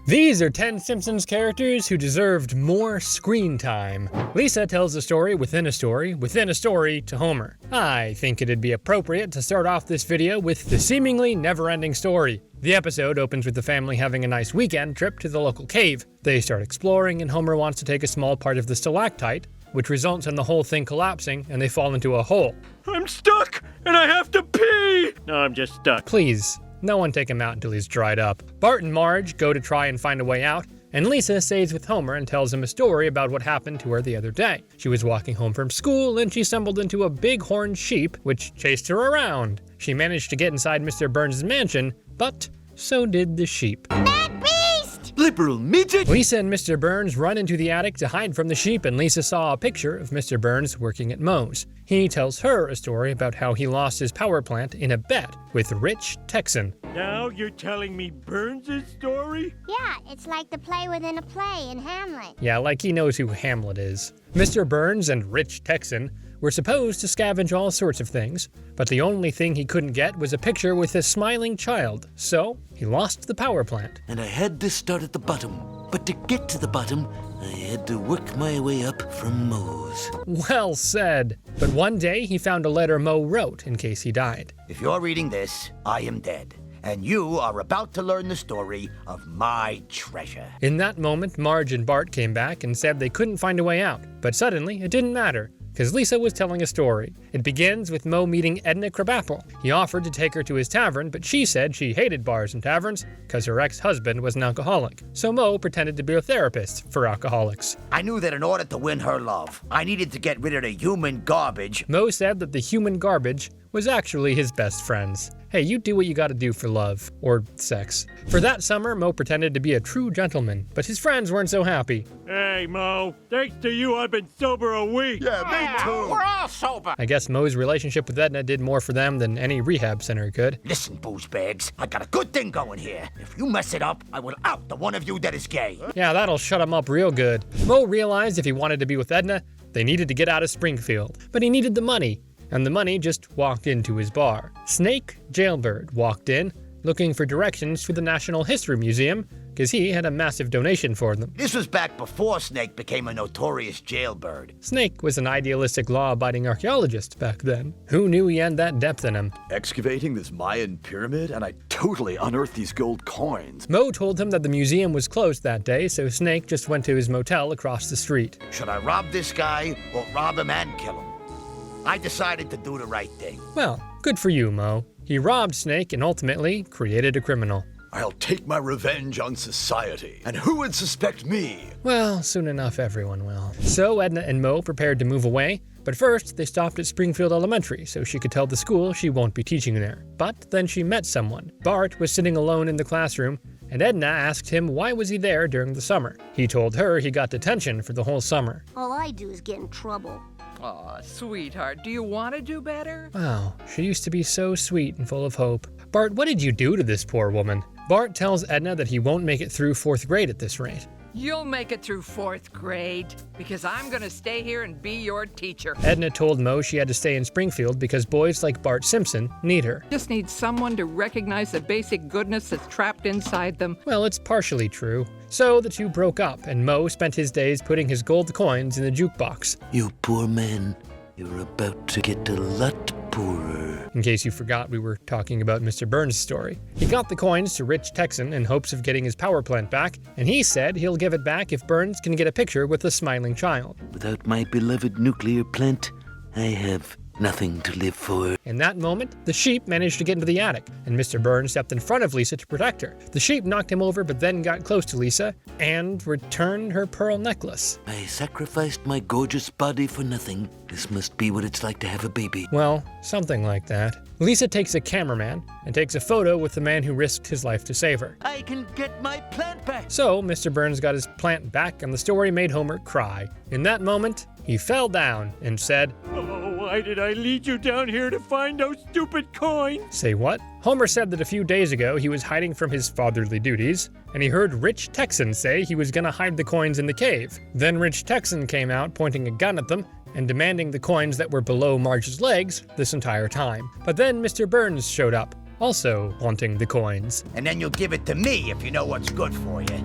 These are 10 Simpsons characters who deserved more screen time. Lisa tells a story within a story within a story to Homer. I think it'd be appropriate to start off this video with the seemingly never-ending story. The episode opens with the family having a nice weekend trip to the local cave. They start exploring and Homer wants to take a small part of the stalactite, which results in the whole thing collapsing and they fall into a hole. I'm stuck and I have to pee! No, I'm just stuck. Please, no one take him out until he's dried up. Bart and Marge go to try and find a way out, and Lisa stays with Homer and tells him a story about what happened to her the other day. She was walking home from school and she stumbled into a big horned sheep which chased her around. She managed to get inside Mr. Burns' mansion, but so did the sheep. That beast! Liberal midget! Lisa and Mr. Burns run into the attic to hide from the sheep, and Lisa saw a picture of Mr. Burns working at Moe's. He tells her a story about how he lost his power plant in a bet with Rich Texan. Now you're telling me Burns' story? Yeah, it's like the play within a play in Hamlet. Yeah, like he knows who Hamlet is. Mr. Burns and Rich Texan were supposed to scavenge all sorts of things, but the only thing he couldn't get was a picture with a smiling child, so he lost the power plant. And I had to start at the bottom. But to get to the bottom, I had to work my way up from Moe's. Well said. But one day he found a letter Moe wrote in case he died. If you're reading this, I am dead, and you are about to learn the story of my treasure. In that moment, Marge and Bart came back and said they couldn't find a way out, but suddenly it didn't matter, because Lisa was telling a story. It begins with Moe meeting Edna Krabappel. He offered to take her to his tavern, but she said she hated bars and taverns because her ex-husband was an alcoholic. So Moe pretended to be a therapist for alcoholics. I knew that in order to win her love, I needed to get rid of the human garbage. Moe said that the human garbage was actually his best friends. Hey, you do what you gotta do for love, or sex. For that summer, Moe pretended to be a true gentleman, but his friends weren't so happy. Hey, Mo. Thanks to you, I've been sober a week. Yeah, me too. We're all sober. I guess Moe's relationship with Edna did more for them than any rehab center could. Listen, boozebags, I got a good thing going here. If you mess it up, I will out the one of you that is gay. Yeah, that'll shut him up real good. Moe realized if he wanted to be with Edna, they needed to get out of Springfield, but he needed the money. And the money just walked into his bar. Snake Jailbird walked in, looking for directions to the National History Museum, because he had a massive donation for them. This was back before Snake became a notorious jailbird. Snake was an idealistic law-abiding archaeologist back then. Who knew he had that depth in him? Excavating this Mayan pyramid, and I totally unearthed these gold coins. Moe told him that the museum was closed that day, so Snake just went to his motel across the street. Should I rob this guy or rob him and kill him? I decided to do the right thing. Well, good for you, Moe. He robbed Snake and ultimately created a criminal. I'll take my revenge on society. And who would suspect me? Well, soon enough everyone will. So Edna and Moe prepared to move away, but first they stopped at Springfield Elementary so she could tell the school she won't be teaching there. But then she met someone. Bart was sitting alone in the classroom, and Edna asked him why was he there during the summer. He told her he got detention for the whole summer. All I do is get in trouble. Aw, sweetheart, do you want to do better? Wow, she used to be so sweet and full of hope. Bart, what did you do to this poor woman? Bart tells Edna that he won't make it through 4th grade at this rate. You'll make it through 4th grade, because I'm gonna stay here and be your teacher. Edna told Moe she had to stay in Springfield because boys like Bart Simpson need her. Just need someone to recognize the basic goodness that's trapped inside them. Well, it's partially true. So the two broke up, and Moe spent his days putting his gold coins in the jukebox. You poor man, you're about to get a lot poorer. In case you forgot, we were talking about Mr. Burns' story. He got the coins to Rich Texan in hopes of getting his power plant back, and he said he'll give it back if Burns can get a picture with a smiling child. Without my beloved nuclear plant, I have nothing to live for. In that moment, the sheep managed to get into the attic, and Mr. Burns stepped in front of Lisa to protect her. The sheep knocked him over but then got close to Lisa and returned her pearl necklace. I sacrificed my gorgeous body for nothing. This must be what it's like to have a baby. Well, something like that. Lisa takes a cameraman and takes a photo with the man who risked his life to save her. I can get my plant back. So, Mr. Burns got his plant back, and the story made Homer cry. In that moment, he fell down and said, Oh, why did I lead you down here to find those stupid coins? Say what? Homer said that a few days ago he was hiding from his fatherly duties, and he heard Rich Texan say he was gonna hide the coins in the cave. Then Rich Texan came out pointing a gun at them and demanding the coins that were below Marge's legs this entire time. But then Mr. Burns showed up, also wanting the coins. And then you'll give it to me if you know what's good for you.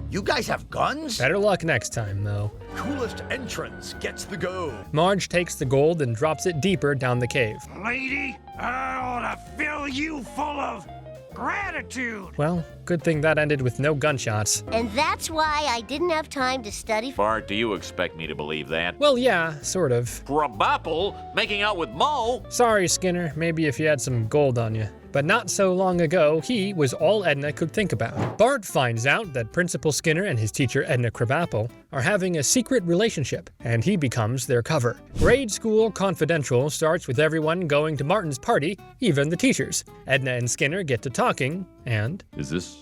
You guys have guns? Better luck next time, though. Coolest entrance gets the go. Marge takes the gold and drops it deeper down the cave. Lady, I ought to fill you full of gratitude. Well, good thing that ended with no gunshots. And that's why I didn't have time to study. Bart, do you expect me to believe that? Well, yeah, sort of. Krabappel making out with Mo? Sorry, Skinner, maybe if you had some gold on you. But not so long ago, he was all Edna could think about. Bart finds out that Principal Skinner and his teacher Edna Krabappel are having a secret relationship, and he becomes their cover. Grade School Confidential starts with everyone going to Martin's party, even the teachers. Edna and Skinner get to talking, and... Is this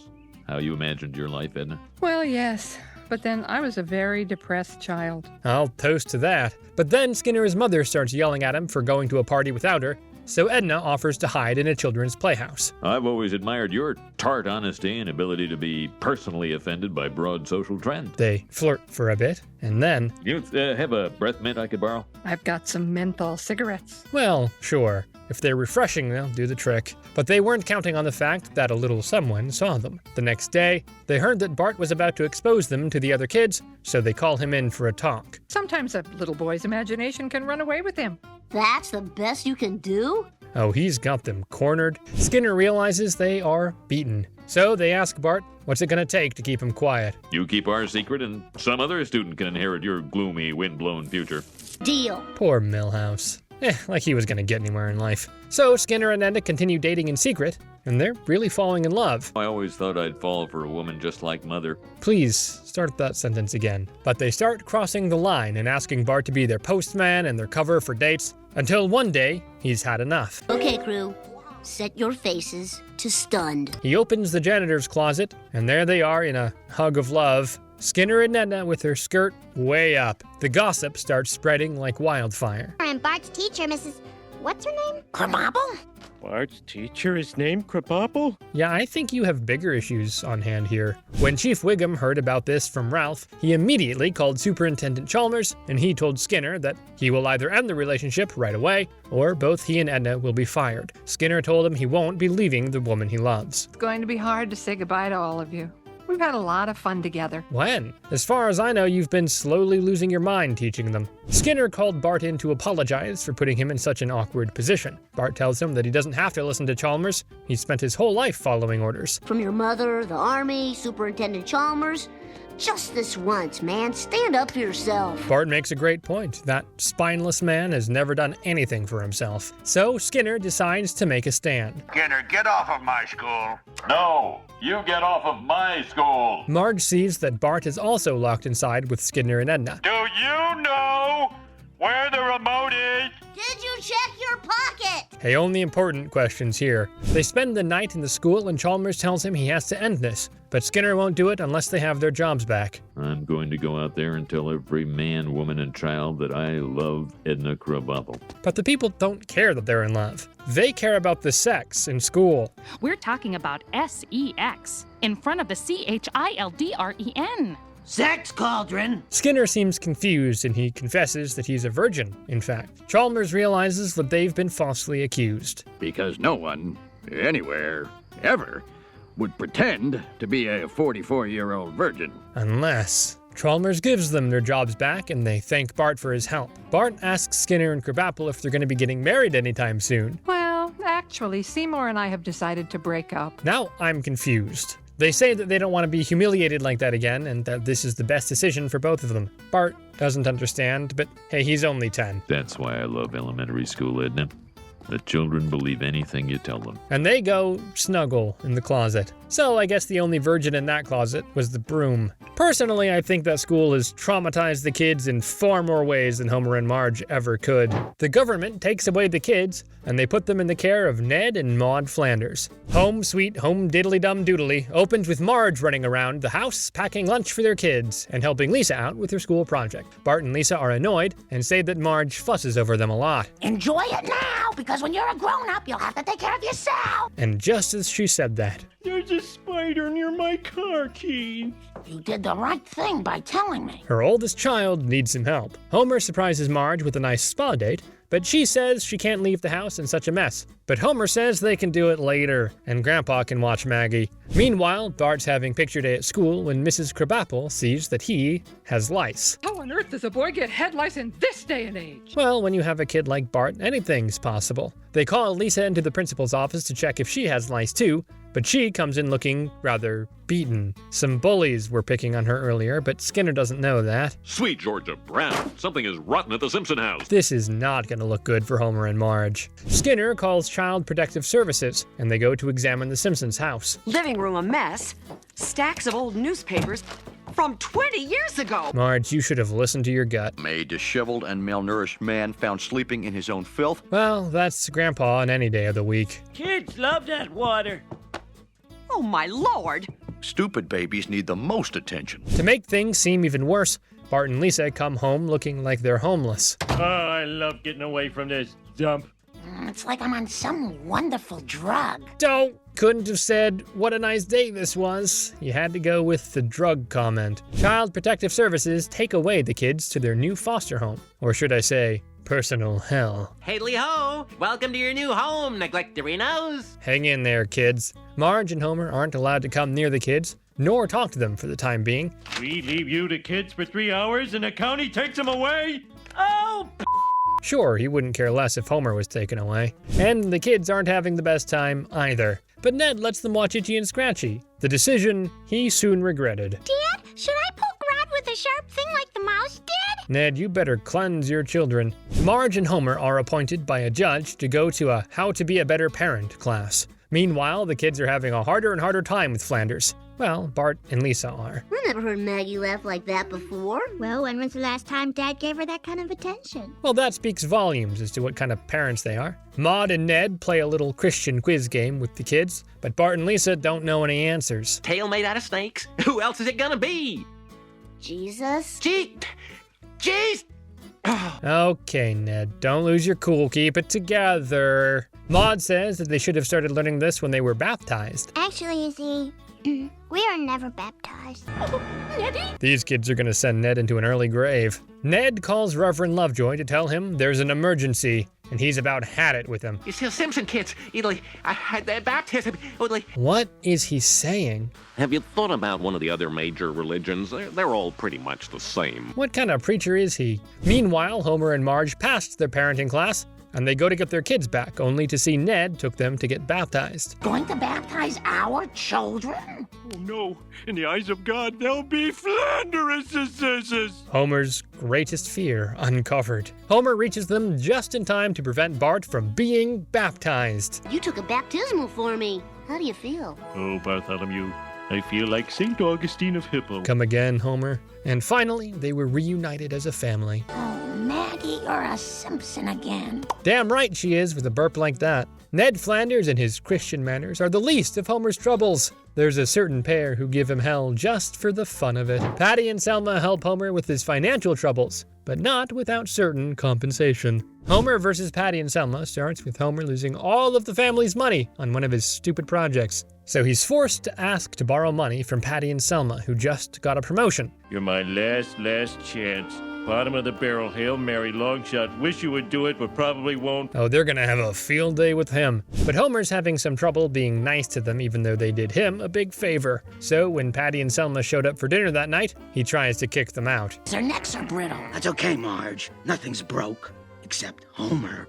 how you imagined your life, Edna? Well, yes. But then I was a very depressed child. I'll toast to that. But then Skinner's mother starts yelling at him for going to a party without her, so Edna offers to hide in a children's playhouse. I've always admired your tart honesty and ability to be personally offended by broad social trend. They flirt for a bit, and then... You have a breath mint I could borrow? I've got some menthol cigarettes. Well, sure. If they're refreshing, they'll do the trick. But they weren't counting on the fact that a little someone saw them. The next day, they heard that Bart was about to expose them to the other kids, so they call him in for a talk. Sometimes a little boy's imagination can run away with him. That's the best you can do? Oh, he's got them cornered. Skinner realizes they are beaten. So they ask Bart, what's it gonna take to keep him quiet? You keep our secret and some other student can inherit your gloomy, wind-blown future. Deal. Poor Milhouse. Like he was gonna get anywhere in life. So Skinner and Edna continue dating in secret, and they're really falling in love. I always thought I'd fall for a woman just like Mother. Please, start that sentence again. But they start crossing the line and asking Bart to be their postman and their cover for dates, until one day, he's had enough. Okay, crew. Set your faces to stunned. He opens the janitor's closet, and there they are in a hug of love. Skinner and Edna with her skirt way up. The gossip starts spreading like wildfire. And Bart's teacher, Mrs. What's her name? Krabappel? Bart's teacher is named Krabappel? Yeah, I think you have bigger issues on hand here. When Chief Wiggum heard about this from Ralph, he immediately called Superintendent Chalmers, and he told Skinner that he will either end the relationship right away, or both he and Edna will be fired. Skinner told him he won't be leaving the woman he loves. It's going to be hard to say goodbye to all of you. We've had a lot of fun together. When? As far as I know, you've been slowly losing your mind teaching them. Skinner called Bart in to apologize for putting him in such an awkward position. Bart tells him that he doesn't have to listen to Chalmers. He spent his whole life following orders. From your mother, the army, Superintendent Chalmers. Just this once, man. Stand up for yourself. Bart makes a great point. That spineless man has never done anything for himself. So Skinner decides to make a stand. Skinner, get off of my school. No, you get off of my school. Marge sees that Bart is also locked inside with Skinner and Edna. Do you know where the remote is? Did you check your pocket? Hey, only important questions here. They spend the night in the school and Chalmers tells him he has to end this, but Skinner won't do it unless they have their jobs back. I'm going to go out there and tell every man, woman, and child that I love Edna Krabappel. But the people don't care that they're in love. They care about the sex in school. We're talking about sex in front of the children. Sex cauldron! Skinner seems confused and he confesses that he's a virgin, in fact. Chalmers realizes that they've been falsely accused. Because no one, anywhere, ever, would pretend to be a 44-year-old virgin. Unless Chalmers gives them their jobs back and they thank Bart for his help. Bart asks Skinner and Krabappel if they're going to be getting married anytime soon. Well, actually, Seymour and I have decided to break up. Now I'm confused. They say that they don't want to be humiliated like that again and that this is the best decision for both of them. Bart doesn't understand, but hey, he's only 10. That's why I love elementary school, Edna. The children believe anything you tell them. And they go snuggle in the closet. So I guess the only virgin in that closet was the broom. Personally, I think that school has traumatized the kids in far more ways than Homer and Marge ever could. The government takes away the kids, and they put them in the care of Ned and Maude Flanders. Home Sweet Home Diddly-Dum Doodly opens with Marge running around the house packing lunch for their kids and helping Lisa out with her school project. Bart and Lisa are annoyed and say that Marge fusses over them a lot. Enjoy it now, because when you're a grown-up, you'll have to take care of yourself. And just as she said that, There's a spider near my car keys. You did the right thing by telling me. her oldest child needs some help. Homer surprises Marge with a nice spa date, but she says she can't leave the house in such a mess. But Homer says they can do it later, and Grandpa can watch Maggie. Meanwhile, Bart's having picture day at school when Mrs. Krabappel sees that he has lice. How on earth does a boy get head lice in this day and age? Well, when you have a kid like Bart, anything's possible. They call Lisa into the principal's office to check if she has lice too, but she comes in looking rather beaten. Some bullies were picking on her earlier, but Skinner doesn't know that. Sweet Georgia Brown, something is rotten at the Simpson house. This is not going to look good for Homer and Marge. Skinner calls Child Protective Services, and they go to examine the Simpsons house. Living room a mess. Stacks of old newspapers from 20 years ago. Marge, you should have listened to your gut. A disheveled and malnourished man found sleeping in his own filth. Well, that's Grandpa on any day of the week. Kids love that water. Oh, my Lord. Stupid babies need the most attention. To make things seem even worse, Bart and Lisa come home looking like they're homeless. Oh, I love getting away from this dump. It's like I'm on some wonderful drug. Couldn't have said what a nice day this was. You had to go with the drug comment. Child Protective Services take away the kids to their new foster home. Or should I say, personal hell. Haley ho! Welcome to your new home, neglectorinos! Hang in there, kids. Marge and Homer aren't allowed to come near the kids, nor talk to them for the time being. We leave you to kids for 3 hours and the county takes them away? Oh, Sure, he wouldn't care less if Homer was taken away. And the kids aren't having the best time either. But Ned lets them watch Itchy and Scratchy. The decision he soon regretted. Dad, should I poke Rod with a sharp thing like the mouse did? Ned, you better cleanse your children. Marge and Homer are appointed by a judge to go to a How to Be a Better Parent class. Meanwhile, the kids are having a harder and harder time with Flanders. Well, Bart and Lisa are. I never heard Maggie laugh like that before. Well, when was the last time Dad gave her that kind of attention? Well, that speaks volumes as to what kind of parents they are. Maude and Ned play a little Christian quiz game with the kids, but Bart and Lisa don't know any answers. Tail made out of snakes? Who else is it gonna be? Jesus? Jeez! Okay, Ned, don't lose your cool. Keep it together. Maude says that they should have started learning this when they were baptized. Actually, you see, we are never baptized. Neddy? These kids are gonna send Ned into an early grave. Ned calls Reverend Lovejoy to tell him there's an emergency, and he's about had it with him. You see, Simpson kids, I had their baptism. What is he saying? Have you thought about one of the other major religions? They're all pretty much the same. What kind of preacher is he? Meanwhile, Homer and Marge passed their parenting class, and they go to get their kids back, only to see Ned took them to get baptized. Going to baptize our children? Oh no, in the eyes of God, they'll be Flanderuses. Homer's greatest fear uncovered. Homer reaches them just in time to prevent Bart from being baptized. You took a baptismal for me. How do you feel? Oh, Bartholomew, I feel like St. Augustine of Hippo. Come again, Homer. And finally, they were reunited as a family. Oh, Maggie, you're a Simpson again. Damn right she is with a burp like that. Ned Flanders and his Christian manners are the least of Homer's troubles. There's a certain pair who give him hell just for the fun of it. Patty and Selma help Homer with his financial troubles, but not without certain compensation. Homer versus Patty and Selma starts with Homer losing all of the family's money on one of his stupid projects. So he's forced to ask to borrow money from Patty and Selma, who just got a promotion. You're my last chance. Bottom of the barrel, Hail Mary, long shot. Wish you would do it, but probably won't. Oh, they're gonna have a field day with him. But Homer's having some trouble being nice to them, even though they did him a big favor. So when Patty and Selma showed up for dinner that night, he tries to kick them out. Their necks are brittle. That's okay, Marge. Nothing's broke, except Homer.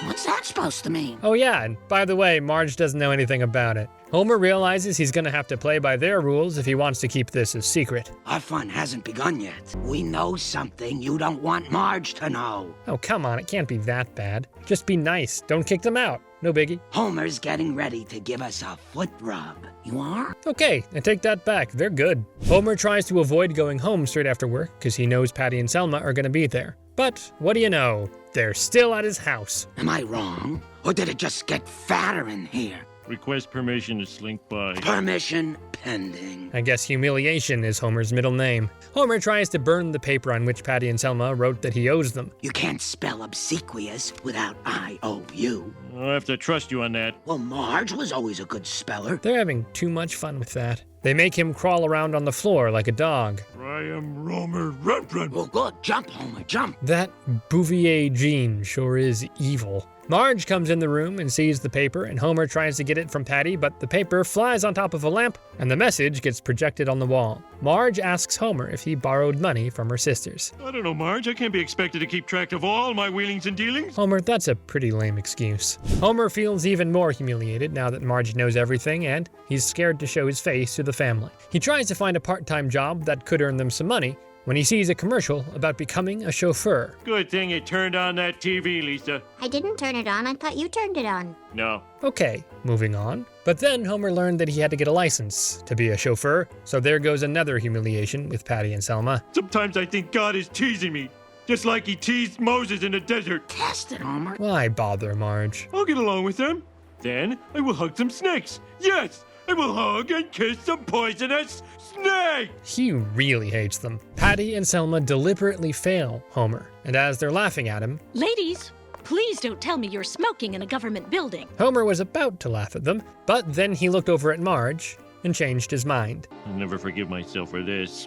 What's that supposed to mean? Oh yeah, and by the way, Marge doesn't know anything about it. Homer realizes he's gonna have to play by their rules if he wants to keep this a secret. Our fun hasn't begun yet. We know something you don't want Marge to know. Oh, come on, it can't be that bad. Just be nice, don't kick them out. No biggie. Homer's getting ready to give us a foot rub. You are? Okay, I take that back, they're good. Homer tries to avoid going home straight after work because he knows Patty and Selma are gonna be there. But what do you know? They're still at his house. Am I wrong? Or did it just get fatter in here? Request permission to slink by. Permission pending. I guess humiliation is Homer's middle name. Homer tries to burn the paper on which Patty and Selma wrote that he owes them. You can't spell obsequious without I-O-U. I'll have to trust you on that. Well, Marge was always a good speller. They're having too much fun with that. They make him crawl around on the floor like a dog. Right I am Romer Run. Oh, good. Jump, Homer, jump. That Bouvier gene sure is evil. Marge comes in the room and sees the paper, and Homer tries to get it from Patty, but the paper flies on top of a lamp, and the message gets projected on the wall. Marge asks Homer if he borrowed money from her sisters. I don't know, Marge. I can't be expected to keep track of all my wheelings and dealings. Homer, that's a pretty lame excuse. Homer feels even more humiliated now that Marge knows everything, and he's scared to show his face to the family. He tries to find a part-time job that could earn them some money, when he sees a commercial about becoming a chauffeur. Good thing you turned on that TV, Lisa. I didn't turn it on. I thought you turned it on. No. Okay, moving on. But then Homer learned that he had to get a license to be a chauffeur, so there goes another humiliation with Patty and Selma. Sometimes I think God is teasing me, just like he teased Moses in the desert. Test it, Homer. Why bother, Marge? I'll get along with them. Then I will hug some snakes. Yes, I will hug and kiss some poisonous snake! He really hates them. Patty and Selma deliberately fail Homer, and as they're laughing at him, Ladies, please don't tell me you're smoking in a government building. Homer was about to laugh at them, but then he looked over at Marge and changed his mind. I'll never forgive myself for this.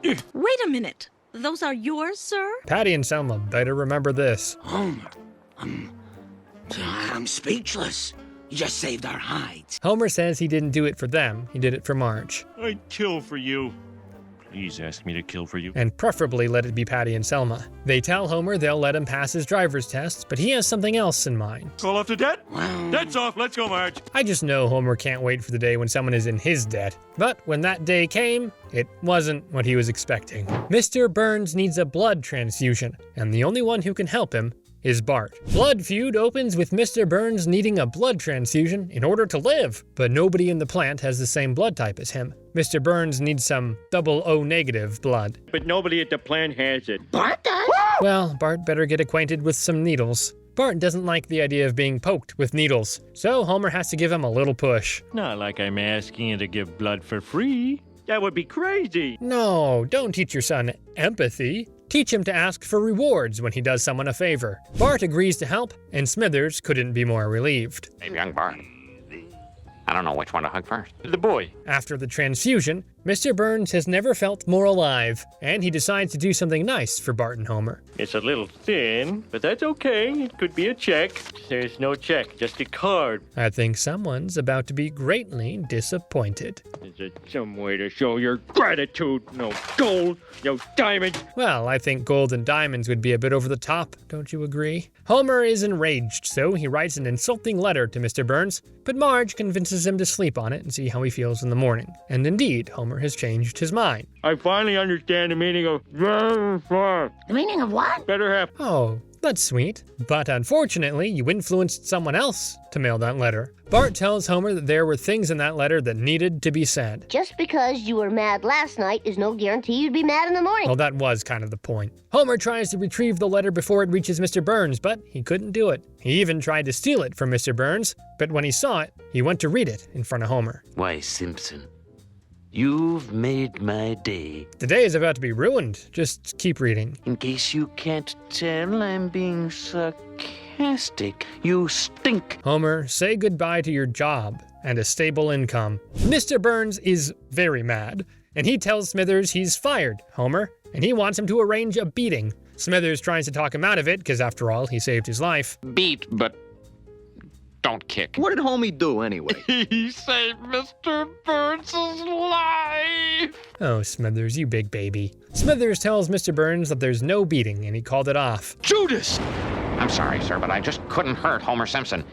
Wait a minute. Those are yours, sir? Patty and Selma better remember this. Homer, I'm speechless. You just saved our hides. Homer says he didn't do it for them, he did it for Marge. I'd kill for you. Please ask me to kill for you. And preferably let it be Patty and Selma. They tell Homer they'll let him pass his driver's test, but he has something else in mind. Call off the debt? Debt's off. Let's go, Marge. I just know Homer can't wait for the day when someone is in his debt. But when that day came, it wasn't what he was expecting. Mr. Burns needs a blood transfusion, and the only one who can help him is Bart. Blood feud opens with Mr. Burns needing a blood transfusion in order to live, but nobody in the plant has the same blood type as him. Mr. Burns needs some O negative blood. But nobody at the plant has it. Bart does? Well, Bart better get acquainted with some needles. Bart doesn't like the idea of being poked with needles, so Homer has to give him a little push. Not like I'm asking you to give blood for free. That would be crazy. No, don't teach your son empathy. Teach him to ask for rewards when he does someone a favor. Bart agrees to help, and Smithers couldn't be more relieved. Hey, young Bart. I don't know which one to hug first. The boy. After the transfusion, Mr. Burns has never felt more alive, and he decides to do something nice for Bart and Homer. It's a little thin, but that's okay. It could be a check. There's no check, just a card. I think someone's about to be greatly disappointed. Is there some way to show your gratitude? No gold, no diamonds. Well, I think gold and diamonds would be a bit over the top, don't you agree? Homer is enraged, so he writes an insulting letter to Mr. Burns, but Marge convinces him to sleep on it and see how he feels in the morning. And indeed, Homer has changed his mind. I finally understand the meaning of... The meaning of what? Better half. Oh, that's sweet. But unfortunately, you influenced someone else to mail that letter. Bart tells Homer that there were things in that letter that needed to be said. Just because you were mad last night is no guarantee you'd be mad in the morning. Well, that was kind of the point. Homer tries to retrieve the letter before it reaches Mr. Burns, but he couldn't do it. He even tried to steal it from Mr. Burns, but when he saw it, he went to read it in front of Homer. Why, Simpson, you've made my day. The day is about to be ruined. Just keep reading. In case you can't tell, I'm being sarcastic. You stink. Homer, say goodbye to your job and a stable income. Mr. Burns is very mad, and he tells Smithers he's fired Homer, and he wants him to arrange a beating. Smithers tries to talk him out of it, because after all, he saved his life. Beat, but don't kick. What did homie do anyway? He saved Mr. Burns' life. Oh, Smithers, you big baby. Smithers tells Mr. Burns that there's no beating, and he called it off. Judas! I'm sorry, sir, but I just couldn't hurt Homer Simpson.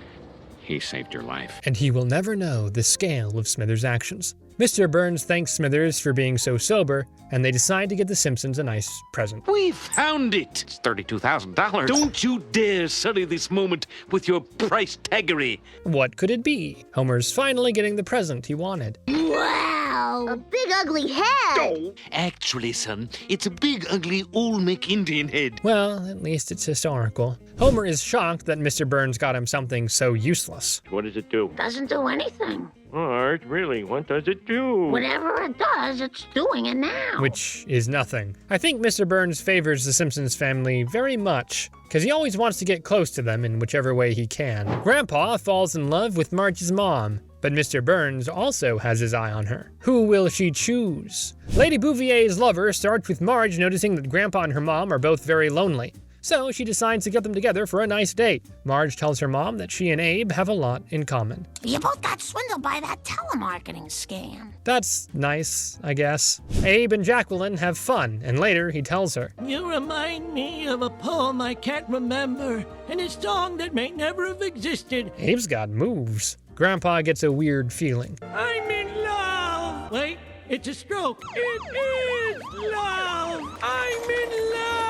He saved your life. And he will never know the scale of Smithers' actions. Mr. Burns thanks Smithers for being so sober, and they decide to get the Simpsons a nice present. We found it! It's $32,000. Don't you dare sully this moment with your price taggery. What could it be? Homer's finally getting the present he wanted. Wow! A big ugly head! No. Actually, son, it's a big, ugly, Olmec Indian head. Well, at least it's historical. Homer is shocked that Mr. Burns got him something so useless. What does it do? Doesn't do anything. Art, really, what does it do? Whatever it does, it's doing it now. Which is nothing. I think Mr. Burns favors the Simpsons family very much, because he always wants to get close to them in whichever way he can. Grandpa falls in love with Marge's mom, But Mr. Burns also has his eye on her. Who will she choose? Lady Bouvier's lover starts with Marge noticing that Grandpa and her mom are both very lonely. So she decides to get them together for a nice date. Marge tells her mom that she and Abe have a lot in common. You both got swindled by that telemarketing scam. That's nice, I guess. Abe and Jacqueline have fun, and later he tells her, You remind me of a poem I can't remember, and a song that may never have existed. Abe's got moves. Grandpa gets a weird feeling. I'm in love! Wait, it's a stroke. It is love! I'm in love!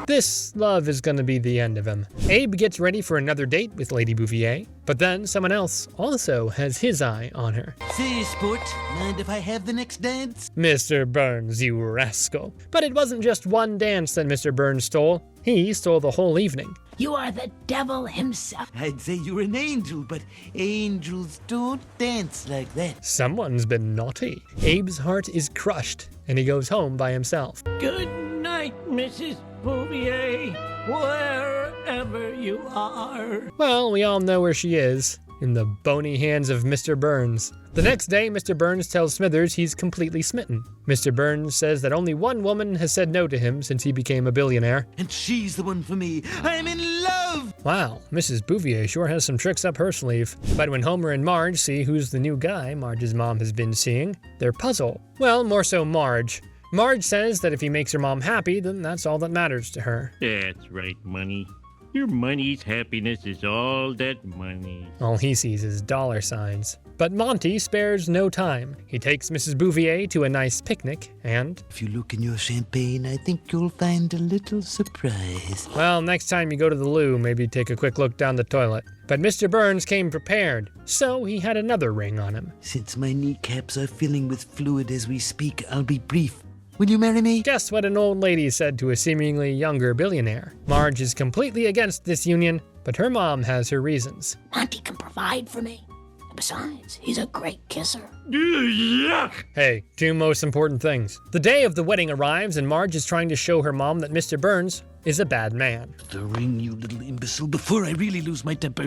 This love is gonna be the end of him. Abe gets ready for another date with Lady Bouvier, but then someone else also has his eye on her. Say, sport, mind if I have the next dance? Mr. Burns, you rascal. But it wasn't just one dance that Mr. Burns stole. He stole the whole evening. You are the devil himself. I'd say you're an angel, but angels don't dance like that. Someone's been naughty. Abe's heart is crushed, and he goes home by himself. Good night, Mrs. Bouvier, wherever you are. Well, we all know where she is, in the bony hands of Mr. Burns. The next day, Mr. Burns tells Smithers he's completely smitten. Mr. Burns says that only one woman has said no to him since he became a billionaire. And she's the one for me. I'm in love! Wow, Mrs. Bouvier sure has some tricks up her sleeve. But when Homer and Marge see who's the new guy Marge's mom has been seeing, they're puzzled. Well, more so Marge. Marge says that if he makes her mom happy, then that's all that matters to her. That's right, Money. Your money's happiness is all that money. All he sees is dollar signs. But Monty spares no time. He takes Mrs. Bouvier to a nice picnic, and... If you look in your champagne, I think you'll find a little surprise. Well, next time you go to the loo, maybe take a quick look down the toilet. But Mr. Burns came prepared, so he had another ring on him. Since my kneecaps are filling with fluid as we speak, I'll be brief. Will you marry me? Guess what an old lady said to a seemingly younger billionaire. Marge is completely against this union, but her mom has her reasons. Monty can provide for me. Besides, he's a great kisser. Yuck! Hey, two most important things. The day of the wedding arrives, and Marge is trying to show her mom that Mr. Burns is a bad man. The ring, you little imbecile, before I really lose my temper.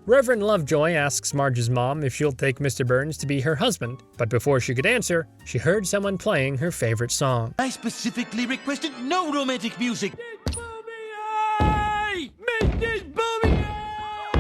Reverend Lovejoy asks Marge's mom if she'll take Mr. Burns to be her husband, but before she could answer, she heard someone playing her favorite song. I specifically requested no romantic music.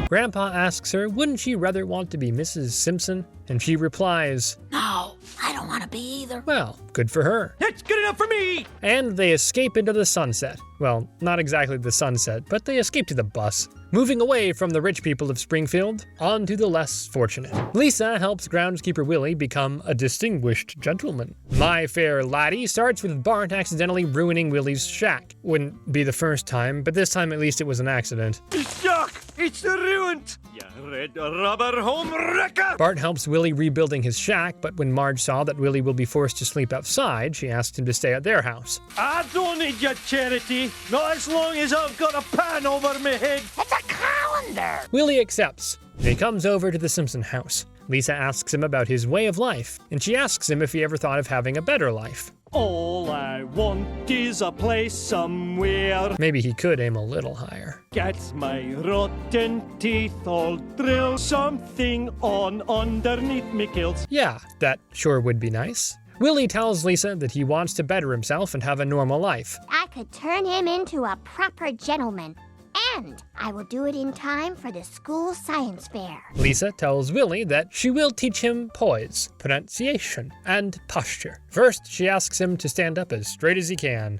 Grandpa asks her, wouldn't she rather want to be Mrs. Simpson? And she replies, No, I don't want to be either. Well, good for her. That's good enough for me! And they escape into the sunset. Well, not exactly the sunset, but they escape to the bus, moving away from the rich people of Springfield onto the less fortunate. Lisa helps groundskeeper Willie become a distinguished gentleman. My Fair Laddie starts with Bart accidentally ruining Willie's shack. Wouldn't be the first time, but this time at least it was an accident. Yuck! It's ruined! You red rubber home wrecker! Bart helps Willie rebuilding his shack, but when Marge saw that Willie will be forced to sleep outside, she asked him to stay at their house. I don't need your charity, not as long as I've got a pan over my head. It's a calendar. Willie accepts, and he comes over to the Simpson house. Lisa asks him about his way of life, and she asks him if he ever thought of having a better life. All I want is a place somewhere. Maybe he could aim a little higher. Gets my rotten teeth all drill something on underneath me kills. Yeah, that sure would be nice. Willie tells Lisa that he wants to better himself and have a normal life. I could turn him into a proper gentleman. And I will do it in time for the school science fair. Lisa tells Willie that she will teach him poise, pronunciation, and posture. First, she asks him to stand up as straight as he can.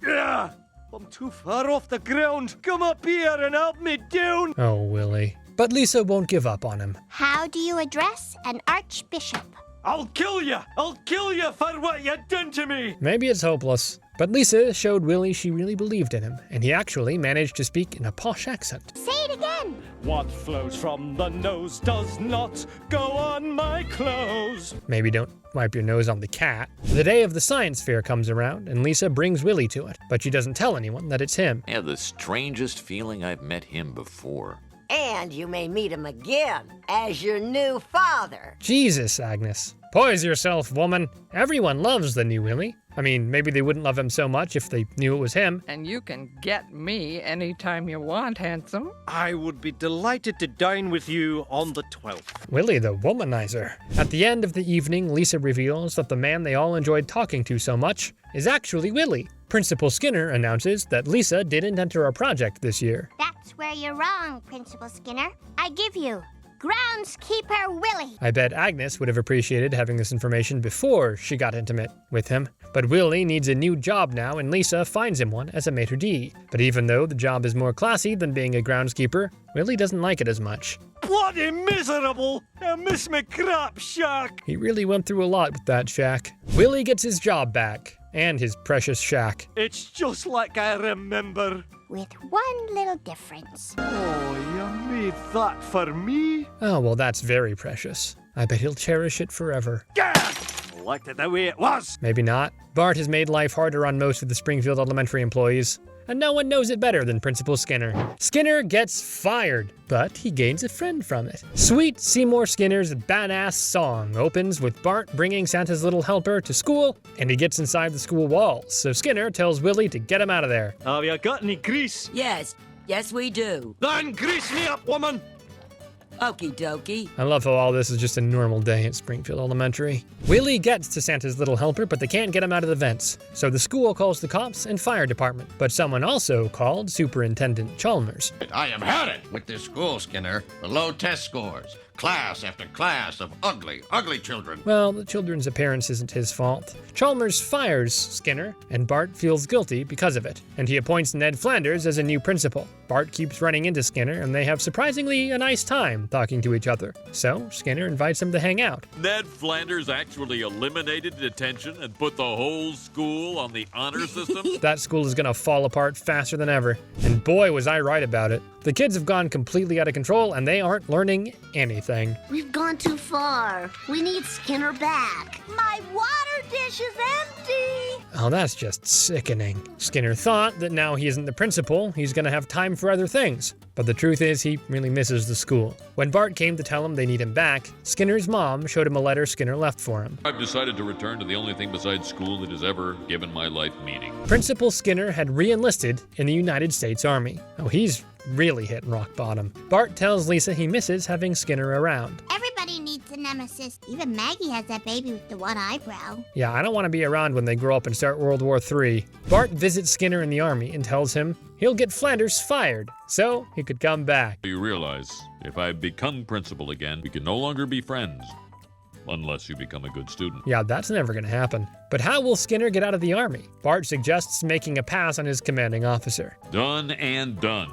Yeah, I'm too far off the ground. Come up here and help me down. Oh, Willie. But Lisa won't give up on him. How do you address an archbishop? I'll kill you! I'll kill you for what you done to me! Maybe it's hopeless. But Lisa showed Willie she really believed in him, and he actually managed to speak in a posh accent. Say it again! What flows from the nose does not go on my clothes. Maybe don't wipe your nose on the cat. The day of the science fair comes around, and Lisa brings Willie to it, but she doesn't tell anyone that it's him. I have the strangest feeling I've met him before. And you may meet him again as your new father. Jesus, Agnes. Poise yourself, woman. Everyone loves the new Willie. I mean, maybe they wouldn't love him so much if they knew it was him. And you can get me anytime you want, handsome. I would be delighted to dine with you on the 12th. Willie the womanizer. At the end of the evening, Lisa reveals that the man they all enjoyed talking to so much is actually Willie. Principal Skinner announces that Lisa didn't enter a project this year. That's where you're wrong, Principal Skinner. I give you Groundskeeper Willie. I bet Agnes would have appreciated having this information before she got intimate with him. But Willie needs a new job now, and Lisa finds him one as a maitre d'. But even though the job is more classy than being a groundskeeper, Willie doesn't like it as much. Bloody miserable! I miss my crap shack! He really went through a lot with that shack. Willie gets his job back, and his precious shack. It's just like I remember. With one little difference. Oh, you made that for me? Oh, well, that's very precious. I bet he'll cherish it forever. Liked it the way it was. Maybe not. Bart has made life harder on most of the Springfield Elementary employees, and no one knows it better than Principal Skinner. Skinner gets fired, but he gains a friend from it. Sweet Seymour Skinner's badass song opens with Bart bringing Santa's little helper to school, and he gets inside the school walls, so Skinner tells Willie to get him out of there. Have you got any grease? Yes, we do. Then grease me up, woman! Okie dokie. I love how all this is just a normal day at Springfield Elementary. Willie gets to Santa's little helper, but they can't get him out of the vents. So the school calls the cops and fire department. But someone also called Superintendent Chalmers. I have had it with this school, Skinner. The low test scores. Class after class of ugly, ugly children. Well, the children's appearance isn't his fault. Chalmers fires Skinner, and Bart feels guilty because of it, and he appoints Ned Flanders as a new principal. Bart keeps running into Skinner, and they have surprisingly a nice time talking to each other. So Skinner invites him to hang out. Ned Flanders actually eliminated detention and put the whole school on the honor system? That school is gonna fall apart faster than ever. And boy, was I right about it. The kids have gone completely out of control, and they aren't learning anything. We've gone too far. We need Skinner back. My water dish is empty. Oh, that's just sickening. Skinner thought that now he isn't the principal, he's gonna have time for other things. But the truth is, he really misses the school. When Bart came to tell him they need him back, Skinner's mom showed him a letter Skinner left for him. I've decided to return to the only thing besides school that has ever given my life meaning. Principal Skinner had re-enlisted in the United States Army. Oh, he's really hit rock bottom. Bart tells Lisa he misses having Skinner around. Everybody needs a nemesis. Even Maggie has that baby with the one eyebrow. Yeah, I don't want to be around when they grow up and start World War III. Bart visits Skinner in the army and tells him he'll get Flanders fired, so he could come back. You realize, if I become principal again, we can no longer be friends. Unless you become a good student. Yeah, that's never gonna happen. But how will Skinner get out of the army? Bart suggests making a pass on his commanding officer. Done and done.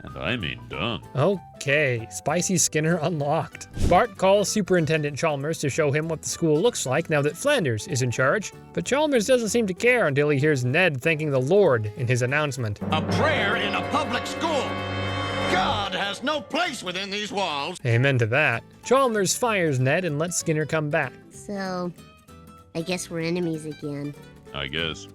And I mean done. Okay, Spicy Skinner unlocked. Bart calls Superintendent Chalmers to show him what the school looks like now that Flanders is in charge, but Chalmers doesn't seem to care until he hears Ned thanking the Lord in his announcement. A prayer in a public school. God has no place within these walls. Amen to that. Chalmers fires Ned and lets Skinner come back. So, I guess we're enemies again. I guess.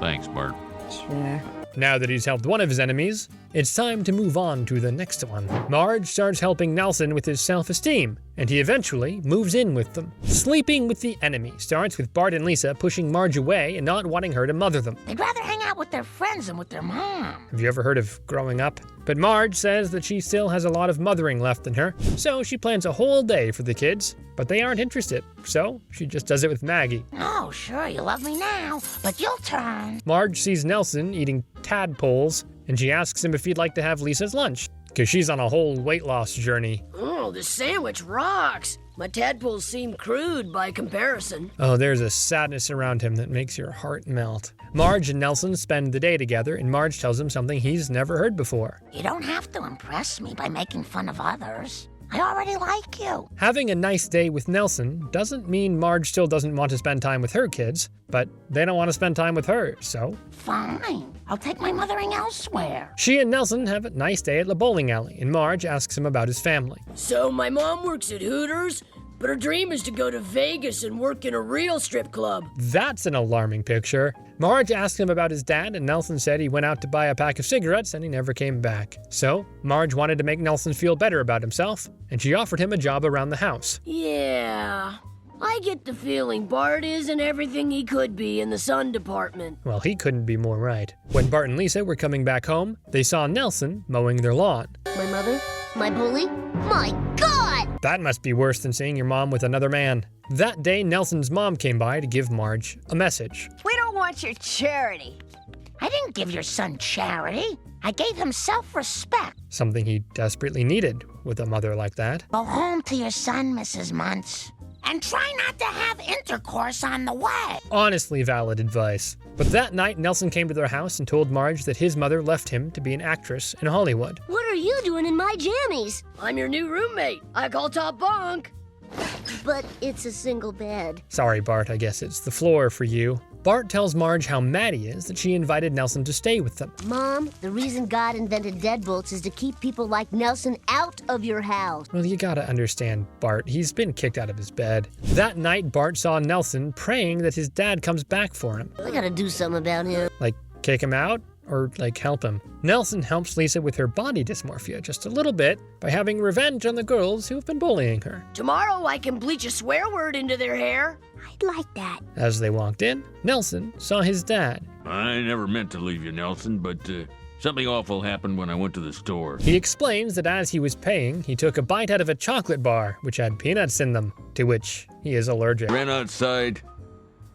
Thanks, Bart. Sure. Now that he's helped one of his enemies, it's time to move on to the next one. Marge starts helping Nelson with his self-esteem, and he eventually moves in with them. Sleeping with the enemy starts with Bart and Lisa pushing Marge away and not wanting her to mother them. They'd rather hang out with their friends than with their mom. Have you ever heard of growing up? But Marge says that she still has a lot of mothering left in her, so she plans a whole day for the kids, but they aren't interested, so she just does it with Maggie. Oh, sure, you love me now, but you'll turn. Marge sees Nelson eating tadpoles, and she asks him if he'd like to have Lisa's lunch, because she's on a whole weight loss journey. Oh, this sandwich rocks. My tadpoles seem crude by comparison. Oh, there's a sadness around him that makes your heart melt. Marge and Nelson spend the day together, and Marge tells him something he's never heard before. You don't have to impress me by making fun of others. I already like you. Having a nice day with Nelson doesn't mean Marge still doesn't want to spend time with her kids, but they don't want to spend time with her, so... Fine. I'll take my mothering elsewhere. She and Nelson have a nice day at the bowling alley, and Marge asks him about his family. So my mom works at Hooters, but her dream is to go to Vegas and work in a real strip club. That's an alarming picture. Marge asked him about his dad, and Nelson said he went out to buy a pack of cigarettes and he never came back. So, Marge wanted to make Nelson feel better about himself, and she offered him a job around the house. Yeah, I get the feeling Bart isn't everything he could be in the Sun Department. Well, he couldn't be more right. When Bart and Lisa were coming back home, they saw Nelson mowing their lawn. My mother? My bully? My God! That must be worse than seeing your mom with another man. That day, Nelson's mom came by to give Marge a message. We don't want your charity. I didn't give your son charity. I gave him self-respect. Something he desperately needed with a mother like that. Go home to your son, Mrs. Muntz. And try not to have intercourse on the way. Honestly valid advice. But that night, Nelson came to their house and told Marge that his mother left him to be an actress in Hollywood. What are you doing in my jammies? I'm your new roommate. I call top bunk. But it's a single bed. Sorry, Bart, I guess it's the floor for you. Bart tells Marge how mad he is that she invited Nelson to stay with them. Mom, the reason God invented deadbolts is to keep people like Nelson out of your house. Well, you gotta understand Bart. He's been kicked out of his bed. That night, Bart saw Nelson praying that his dad comes back for him. I gotta do something about him. Like, kick him out? Or, like, help him? Nelson helps Lisa with her body dysmorphia just a little bit by having revenge on the girls who've been bullying her. Tomorrow I can bleach a swear word into their hair. I'd like that. As they walked in, Nelson saw his dad. I never meant to leave you, Nelson, but something awful happened when I went to the store. He explains that as he was paying, he took a bite out of a chocolate bar, which had peanuts in them, to which he is allergic. Ran outside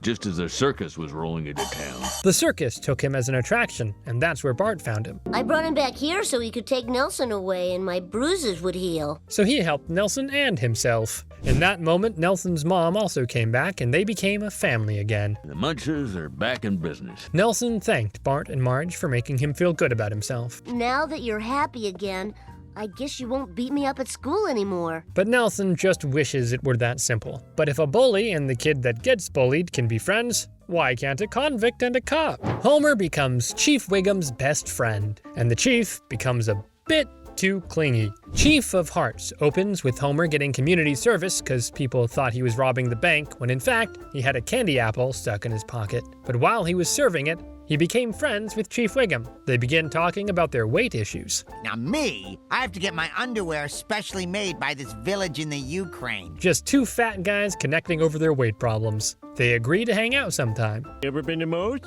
just as a circus was rolling into town. The circus took him as an attraction, and that's where Bart found him. I brought him back here so he could take Nelson away and my bruises would heal. So he helped Nelson and himself. In that moment, Nelson's mom also came back, and they became a family again. The Munches are back in business. Nelson thanked Bart and Marge for making him feel good about himself. Now that you're happy again, I guess you won't beat me up at school anymore. But Nelson just wishes it were that simple. But if a bully and the kid that gets bullied can be friends, why can't a convict and a cop? Homer becomes Chief Wiggum's best friend, and the chief becomes a bit too clingy. Chief of Hearts opens with Homer getting community service because people thought he was robbing the bank when in fact he had a candy apple stuck in his pocket. But while he was serving it, he became friends with Chief Wiggum. They began talking about their weight issues. Now me, I have to get my underwear specially made by this village in the Ukraine. Just two fat guys connecting over their weight problems. They agree to hang out sometime. You ever been to Moe's?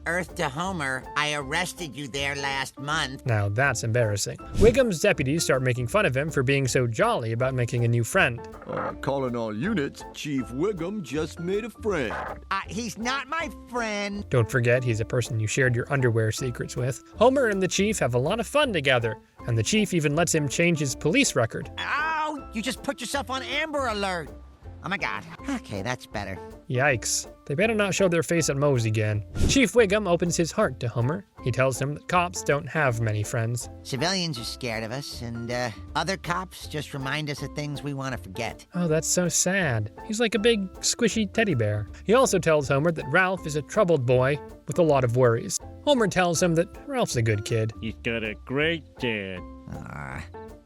Earth to Homer, I arrested you there last month. Now that's embarrassing. Wiggum's deputies start making fun of him for being so jolly about making a new friend. Calling all units, Chief Wiggum just made a friend. He's not my friend. Don't forget, he's a person you shared your underwear secrets with. Homer and the chief have a lot of fun together, and the chief even lets him change his police record. Ow! You just put yourself on Amber Alert. Oh my God. Okay, that's better. Yikes. They better not show their face at Moe's again. Chief Wiggum opens his heart to Homer. He tells him that cops don't have many friends. Civilians are scared of us, and other cops just remind us of things we want to forget. Oh, that's so sad. He's like a big, squishy teddy bear. He also tells Homer that Ralph is a troubled boy with a lot of worries. Homer tells him that Ralph's a good kid. He's got a great dad.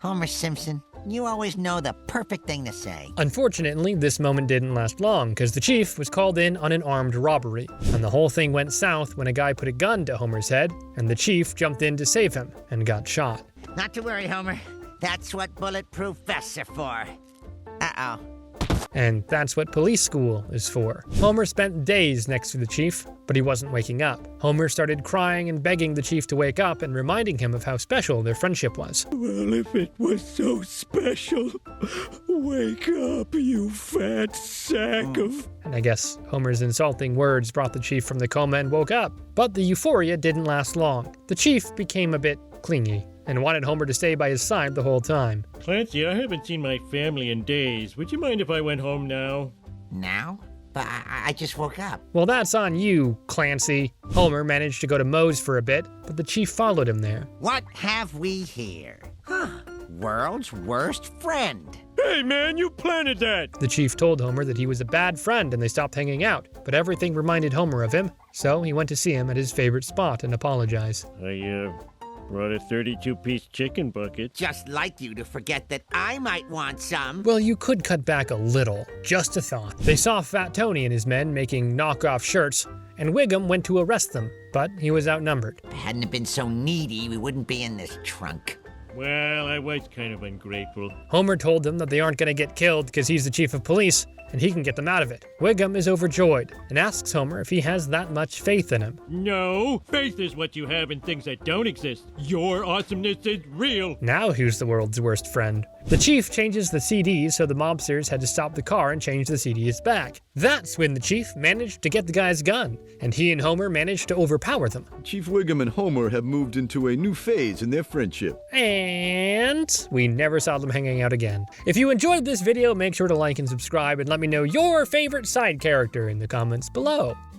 Homer Simpson, you always know the perfect thing to say. Unfortunately, this moment didn't last long because the chief was called in on an armed robbery. And the whole thing went south when a guy put a gun to Homer's head, and the chief jumped in to save him and got shot. Not to worry, Homer. That's what bulletproof vests are for. Uh-oh. And that's what police school is for. Homer spent days next to the chief, but he wasn't waking up. Homer started crying and begging the chief to wake up and reminding him of how special their friendship was. Well, if it was so special, wake up, you fat sack of... And I guess Homer's insulting words brought the chief from the coma and woke up. But the euphoria didn't last long. The chief became a bit clingy and wanted Homer to stay by his side the whole time. Clancy, I haven't seen my family in days. Would you mind if I went home now? Now? But I just woke up. Well, that's on you, Clancy. Homer managed to go to Moe's for a bit, but the chief followed him there. What have we here? World's worst friend. Hey, man, you planted that! The chief told Homer that he was a bad friend and they stopped hanging out, but everything reminded Homer of him, so he went to see him at his favorite spot and apologize. I brought a 32-piece chicken bucket. Just like you to forget that I might want some. Well, you could cut back a little. Just a thought. They saw Fat Tony and his men making knockoff shirts, and Wiggum went to arrest them, but he was outnumbered. If I hadn't been so needy, we wouldn't be in this trunk. Well, I was kind of ungrateful. Homer told them that they aren't going to get killed because he's the chief of police, and he can get them out of it. Wiggum is overjoyed and asks Homer if he has that much faith in him. No, faith is what you have in things that don't exist. Your awesomeness is real. Now who's the world's worst friend? The chief changes the CDs, so the mobsters had to stop the car and change the CDs back. That's when the chief managed to get the guy's gun, and he and Homer managed to overpower them. Chief Wiggum and Homer have moved into a new phase in their friendship. And we never saw them hanging out again. If you enjoyed this video, make sure to like and subscribe and let me know your favorite side character in the comments below.